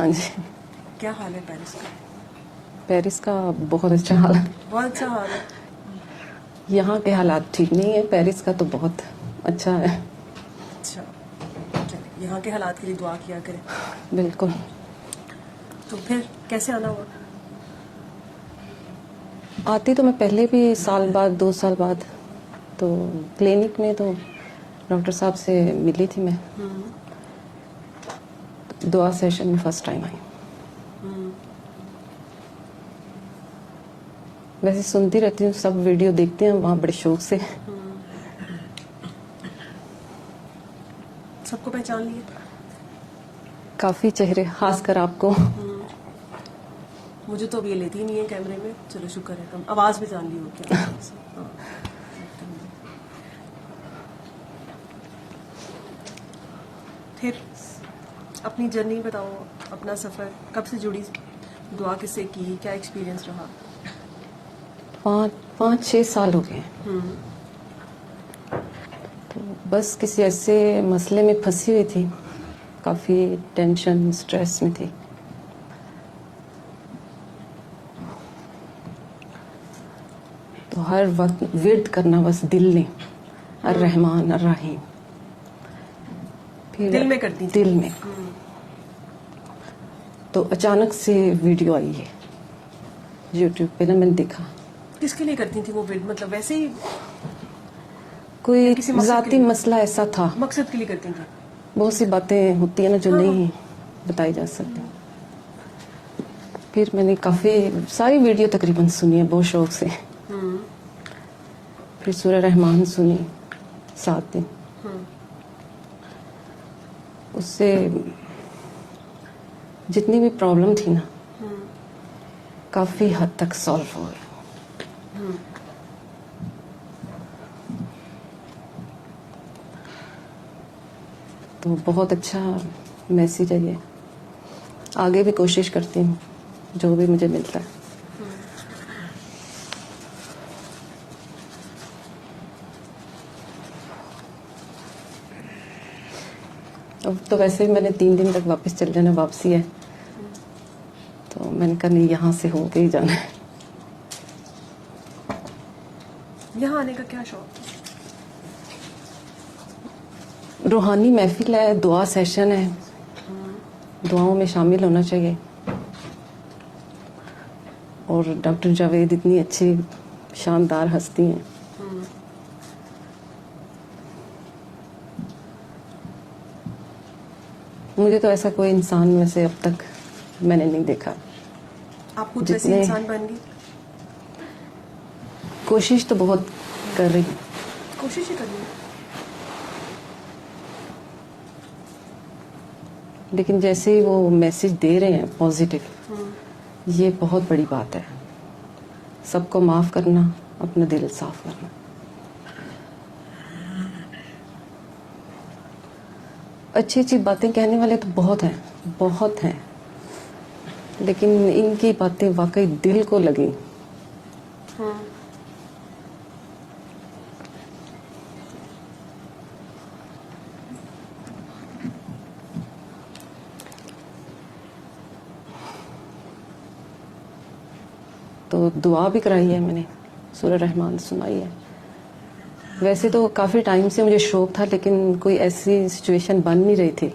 ہاں جی. کیا حال ہے پیرس کا؟ پیرس کا بہت اچھا حال ہے. بہت اچھا حال ہے. یہاں کے حالات ٹھیک نہیں ہیں، پیرس کا تو بہت اچھا ہے. اچھا چلے، یہاں کے حالات کے لیے دعا کیا کریں. بالکل. تو پھر کیسے آنا ہوا؟ آتی تو میں پہلے بھی سال بعد 2 سال بعد، تو کلینک میں تو ڈاکٹر صاحب سے ملی تھی میں. دعا سیشن میں فرسٹ ٹائم آئی. ویسے سنتی رہتی ہوں، سب ویڈیو دیکھتے ہیں وہاں بڑے شوق سے. سب کو پہچان لیے؟ کافی چہرے، خاص کر آپ کو. مجھے تو اب یہ لیتی ہی نہیں ہے کیمرے میں، چلو شکر ہے، کم آواز بھی جان لی ہو کیا. ہاں. پھر اپنی جرنی بتاؤ، اپنا سفر کب سے جڑی، دعا کس سے کی، کیا ایکسپیرینس رہا؟ 5-6 سال ہو گئے. تو بس کسی ایسے مسئلے میں پھنسی ہوئی تھی، کافی ٹینشن اسٹریس میں تھی. تو ہر وقت ورد کرنا بس دل نے، الرحمن الرحیم. پھر دل میں کرتی تھی؟ دل میں. تو اچانک سے ویڈیو آئی ہے یوٹیوب پہ نا، میں نے دیکھا. کس کے لیے کرتی تھی وہ ورد؟ مطلب ویسے ہی کوئی کسی مقصد کے ذاتی لیے؟ مسئلہ ایسا تھا. مقصد کے لیے کرتی تھی؟ بہت سی باتیں ہوتی ہیں نا جو ہاں. نہیں بتائی جا سکتی. پھر میں نے کافی ساری ویڈیو تقریباً سنی ہے بہت شوق سے. پھر سورہ رحمان سنی 7 دن. اس سے جتنی بھی پرابلم تھی نا کافی حد تک سالو ہو گئی. تو بہت اچھا میسیج ہے یہ. آگے بھی کوشش کرتی ہوں جو بھی مجھے ملتا ہے. اب تو ویسے بھی میں نے 3 دن تک واپس چل جانا، واپسی ہے. تو میں نے کہا نہیں، یہاں سے ہو کے ہی جانا ہے. یہاں آنے کا کیا شوق؟ روحانی محفل ہے، دعا سیشن ہے، دعاؤں میں شامل ہونا چاہیے. اور ڈاکٹر جاوید اتنی اچھی شاندار ہستی ہیں. مجھے تو ایسا کوئی انسان ویسے اب تک میں نے نہیں دیکھا. آپ خود ویسے جتنے انسان بن گئی؟ کوشش تو بہت کر رہی ہوں. کوشش ہی کرنی ہے. لیکن جیسے ہی وہ میسج دے رہے ہیں پازیٹیو، یہ بہت بڑی بات ہے. سب کو معاف کرنا، اپنا دل صاف کرنا. اچھی اچھی باتیں کہنے والے تو بہت ہیں، لیکن ان کی باتیں واقعی دل کو لگیں. تو دعا بھی کرائی ہے میں نے، سورہ رحمان سنائی ہے. ویسے تو کافی ٹائم سے مجھے شوق تھا، لیکن کوئی ایسی سچویشن بن نہیں رہی تھی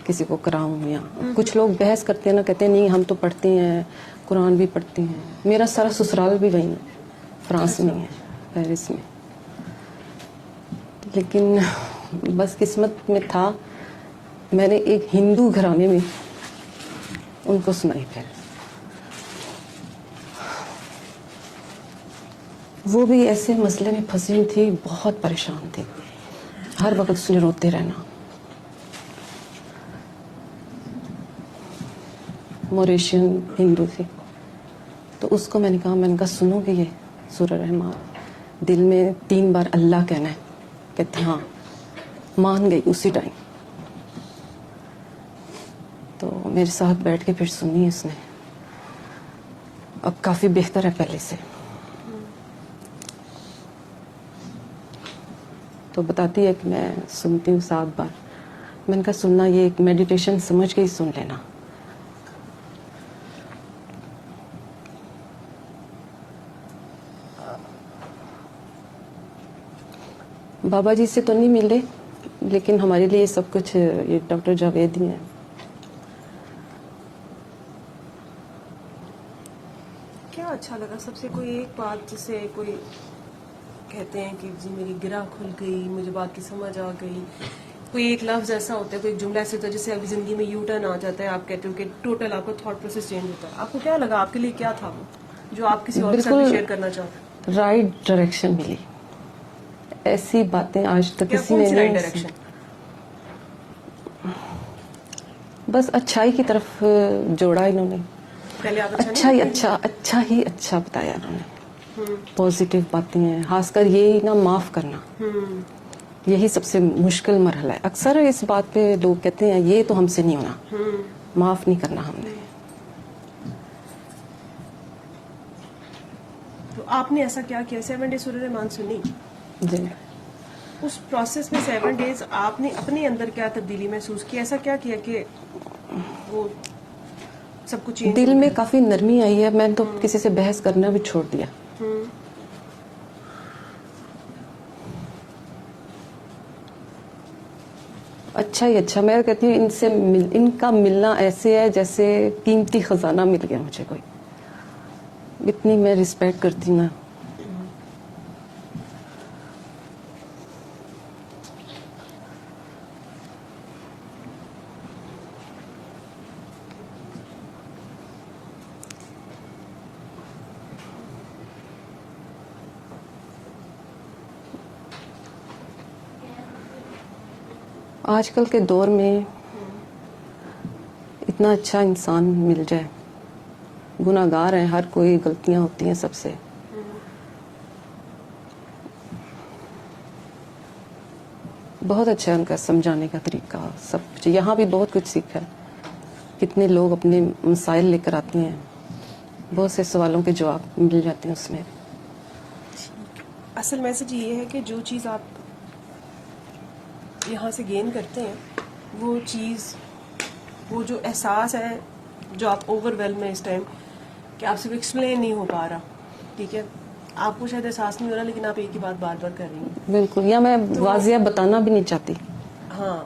کسی کو کراؤں. یا کچھ لوگ بحث کرتے ہیں نا، کہتے ہیں نہیں ہم تو پڑھتے ہیں، قرآن بھی پڑھتے ہیں. میرا سارا سسرال بھی وہیں ہے، فرانس میں ہے، پیرس میں. لیکن بس قسمت میں تھا، میں نے ایک ہندو گھرانے میں ان کو سنائی. پھر وہ بھی ایسے مسئلے میں پھنسی ہوئی تھی، بہت پریشان تھی، ہر وقت اس نے روتے رہنا. موریشین ہندو تھی. تو اس کو میں نے کہا سنو گے یہ سورہ رحمان؟ دل میں 3 بار اللہ کہنا ہے. کہتے ہاں. مان گئی اسی ٹائم. تو میرے ساتھ بیٹھ کے پھر سنی اس نے. اب کافی بہتر ہے پہلے سے. تو بتاتی ہے کہ میں سنتی ہوں 7 بار. میں نے کہا سننا یہ ایک میڈیٹیشن سمجھ کے ہی سن لینا، بابا جی سے تو نہیں ملے, لیکن ہمارے لیے سب کچھ یہ ڈاکٹر جاوید ہی ہیں. کیا اچھا لگا سب سے, کوئی ایک بات جسے کوئی کہتے ہیں کہ جی میری گرہ کھل گئی, مجھے بات کی سمجھ آ گئی, کوئی ایک لفظ ایسا ہوتا ہے, کوئی جملہ ایسا ہوتا ہے جس سے آپ کی زندگی میں یو ٹرن آ جاتا ہے, آپ کہتے ہو کہ ٹوٹل آپ کا تھاٹ پروسیس چینج ہوتا ہے. آپ کو کیا لگا, آپ کے لیے کیا تھا وہ جو آپ کسی اور کے ساتھ بھی شیئر کرنا چاہتے ہیں؟ رائٹ ڈائریکشن ملی. ایسی باتیں آج تک کیا کسی کون نے سی رائٹ نہیں ڈائریکشن؟ بس اچھائی کی طرف جوڑا انہوں نے. پہلے آپ اچھا ہی اچھا بتایا انہوں نے. پازیٹیو باتیں ہیں, خاص کر یہ نا معاف کرنا, یہی سب سے مشکل مرحلہ ہے. اکثر اس بات پہ لوگ کہتے ہیں یہ تو ہم سے نہیں ہونا, معاف نہیں کرنا ہم نے. تو آپ نے ایسا کیا کیا 7 ڈیز سورہ رحمان سنی؟ جی. اس پروسیس میں 7 ڈیز آپ نے اپنے اندر کیا تبدیلی محسوس کی, ایسا کیا کیا کہ وہ سب کچھ چینج دل ہو میں گیا؟ کافی نرمی آئی ہے. میں نے تو کسی سے بحث کرنا بھی چھوڑ دیا. اچھا ہی اچھا. میں کہتی ہوں ان کا ملنا ایسے ہے جیسے قیمتی خزانہ مل گیا مجھے کوئی. اتنی میں رسپیکٹ کرتی ہوں نا. آج کل کے دور میں اتنا اچھا انسان مل جائے. گناہ گار ہیں ہر کوئی, غلطیاں ہوتی ہیں سب سے. بہت اچھا ہے ان کا سمجھانے کا طریقہ, سب کچھ. یہاں بھی بہت کچھ سیکھا ہے. کتنے لوگ اپنے مسائل لے کر آتے ہیں, بہت سے سوالوں کے جواب مل جاتے ہیں اس میں. اصل میسج یہ ہے کہ جو چیز آپ یہاں سے گین کرتے ہیں, وہ چیز, وہ جو احساس ہے جو آپ اوور ویلم میں اس ٹائم, کہ آپ سے ایکسپلین نہیں ہو پا رہا, ٹھیک ہے, آپ کو شاید احساس نہیں ہو رہا, لیکن آپ ایک ہی بات بار بار کر رہی ہیں. بالکل, یا میں واضح بتانا بھی نہیں چاہتی. ہاں,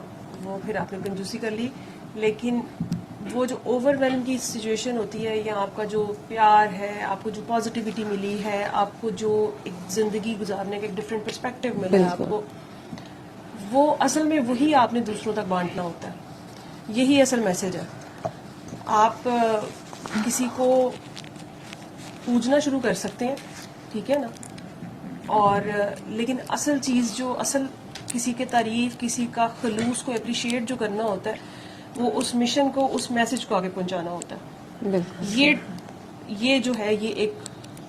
وہ پھر آپ نے کنجوسی کر لی. لیکن وہ جو اوور ویلم کی سچویشن ہوتی ہے, یا آپ کا جو پیار ہے, آپ کو جو پازیٹیوٹی ملی ہے, آپ کو جو ایک زندگی گزارنے کا ایک ڈفرینٹ پرسپیکٹیو ملا ہے آپ بالکل. کو, وہ اصل میں وہی آپ نے دوسروں تک بانٹنا ہوتا ہے. یہی اصل میسج ہے. آپ کسی کو پوجنا شروع کر سکتے ہیں, ٹھیک ہے نا, اور لیکن اصل چیز جو اصل کسی کے تعریف, کسی کا خلوص کو اپریشیٹ جو کرنا ہوتا ہے, وہ اس مشن کو, اس میسج کو آگے پہنچانا ہوتا ہے. بالکل یہ جو ہے, یہ ایک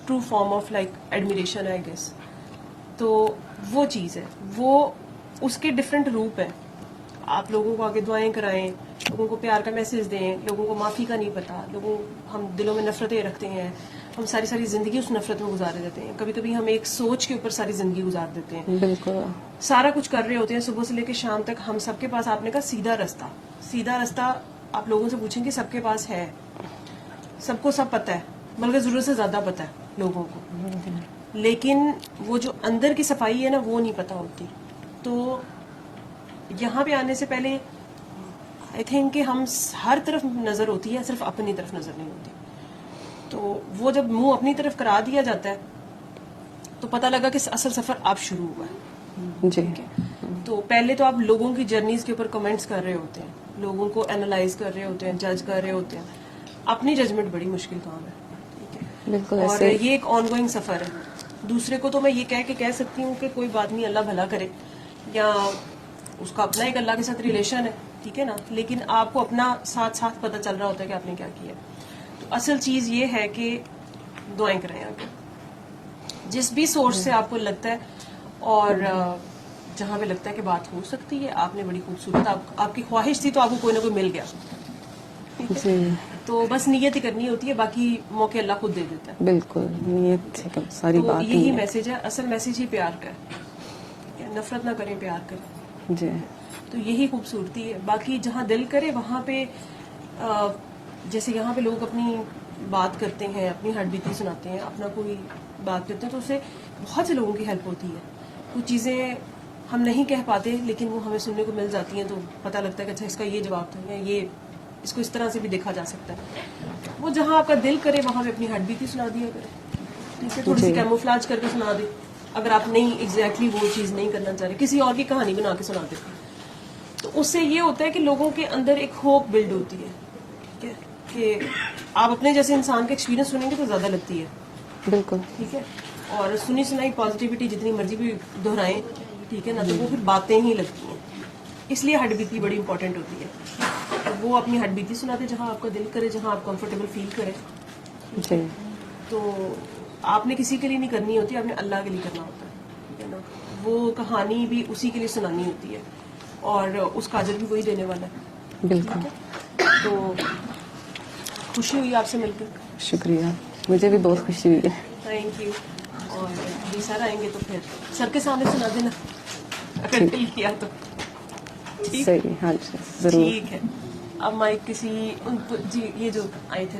true form of like admiration ہے, آئی گیس. تو وہ چیز ہے, وہ اس کے ڈفرینٹ روپ ہیں. آپ لوگوں کو آگے دعائیں کرائیں, لوگوں کو پیار کا میسج دیں, لوگوں کو معافی کا نہیں پتا, ہم دلوں میں نفرتیں رکھتے ہیں, ہم ساری زندگی اس نفرت میں گزارے دیتے ہیں. کبھی کبھی ہم ایک سوچ کے اوپر ساری زندگی گزار دیتے ہیں. بالکل. سارا کچھ کر رہے ہوتے ہیں صبح سے لے کے شام تک. ہم سب کے پاس, آپ نے کہا سیدھا رستہ آپ لوگوں سے پوچھیں کہ سب کے پاس ہے, سب کو سب پتہ ہے, بلکہ ضرورت سے زیادہ پتہ ہے لوگوں کو, لیکن وہ جو اندر کی صفائی ہے نا, وہ نہیں پتہ ہوتی. تو یہاں پہ آنے سے پہلے آئی تھنک کہ ہم ہر طرف نظر ہوتی ہے, صرف اپنی طرف نظر نہیں ہوتی. تو وہ جب منہ اپنی طرف کرا دیا جاتا ہے, تو پتہ لگا کہ اصل سفر اب شروع ہوا ہے. جی. تو پہلے تو آپ لوگوں کی جرنیز کے اوپر کمنٹس کر رہے ہوتے ہیں, لوگوں کو اینالائز کر رہے ہوتے ہیں, جج کر رہے ہوتے ہیں. اپنی ججمنٹ بڑی مشکل کام ہے, ٹھیک ہے, بالکل اور ایسے. یہ ایک آن گوئنگ سفر ہے. دوسرے کو تو میں یہ کہہ سکتی ہوں کہ کوئی بات نہیں, اللہ بھلا کرے, یا اس کا اپنا ایک اللہ کے ساتھ ریلیشن ہے, ٹھیک ہے نا, لیکن آپ کو اپنا ساتھ پتہ چل رہا ہوتا ہے کہ آپ نے کیا کیا. تو اصل چیز یہ ہے کہ دعائیں کریں آگے, جس بھی سورس سے آپ کو لگتا ہے, اور جہاں پہ لگتا ہے کہ بات ہو سکتی ہے. آپ نے بڑی خوبصورت, آپ کی خواہش تھی تو آپ کو کوئی نہ کوئی مل گیا, جی. تو بس نیت ہی کرنی ہوتی ہے, باقی موقع اللہ خود دے دیتا ہے. بالکل, نیت سے ساری تو بات یہی نہیں ہے. میسج ہے, اصل میسج ہی پیار کا ہے. نفرت نہ کریں, پیار کریں. جی. تو یہی خوبصورتی ہے. باقی جہاں دل کرے وہاں پہ, جیسے یہاں پہ لوگ اپنی بات کرتے ہیں, اپنی ہڈ بیتی سناتے ہیں, اپنا کوئی بات کرتے ہیں, تو اس سے بہت سے لوگوں کی ہیلپ ہوتی ہے. کچھ چیزیں ہم نہیں کہہ پاتے لیکن وہ ہمیں سننے کو مل جاتی ہیں تو پتہ لگتا ہے کہ اچھا اس کا یہ جواب تھا یا یہ اس کو اس طرح سے بھی دیکھا جا سکتا ہے. وہ جہاں آپ کا دل کرے وہاں پہ اپنی ہڈ بیتی سنا دیا کرے, ٹھیک ہے, تھوڑی سی کیموفلاج کر کے سنا دے اگر آپ نہیں ایگزیکٹلی وہ چیز نہیں کرنا چاہ رہے, کسی اور کی کہانی بنا کے سنا دے. تو اس سے یہ ہوتا ہے کہ لوگوں کے اندر ایک ہوپ بلڈ ہوتی ہے, ٹھیک ہے, کہ آپ اپنے جیسے انسان کا ایکسپیرینس سنیں گے تو زیادہ لگتی ہے. بالکل ٹھیک ہے, اور سنی سنائی پازیٹیوٹی جتنی مرضی بھی دہرائیں, ٹھیک ہے نا, تو وہ پھر باتیں ہی لگتی ہیں. اس لیے ہڈ بیتی بڑی امپورٹنٹ ہوتی ہے. وہ اپنی ہڈ بیتی سناتے جہاں آپ کا دل کرے, جہاں آپ کمفرٹیبل فیل کرے. جی. تو آپ نے کسی کے لیے نہیں کرنی ہوتی, آپ نے اللہ کے لیے کرنا ہوتا ہے, ٹھیک ہے نا. وہ کہانی بھی اسی کے لیے سنانی ہوتی ہے اور اس کا اجر بھی وہی دینے والا ہے. بالکل. تو خوشی ہوئی آپ سے مل کے. شکریہ, مجھے بھی بہت خوشی ہوئی ہے. Thank you. اور جی سر آئیں گے تو پھر سر کے سامنے سنا دینا اگر دل کیا تو. صحیح, ہاں جی ضرور. ٹھیک ہے. اب مائک کسی جی یہ جو آئے تھے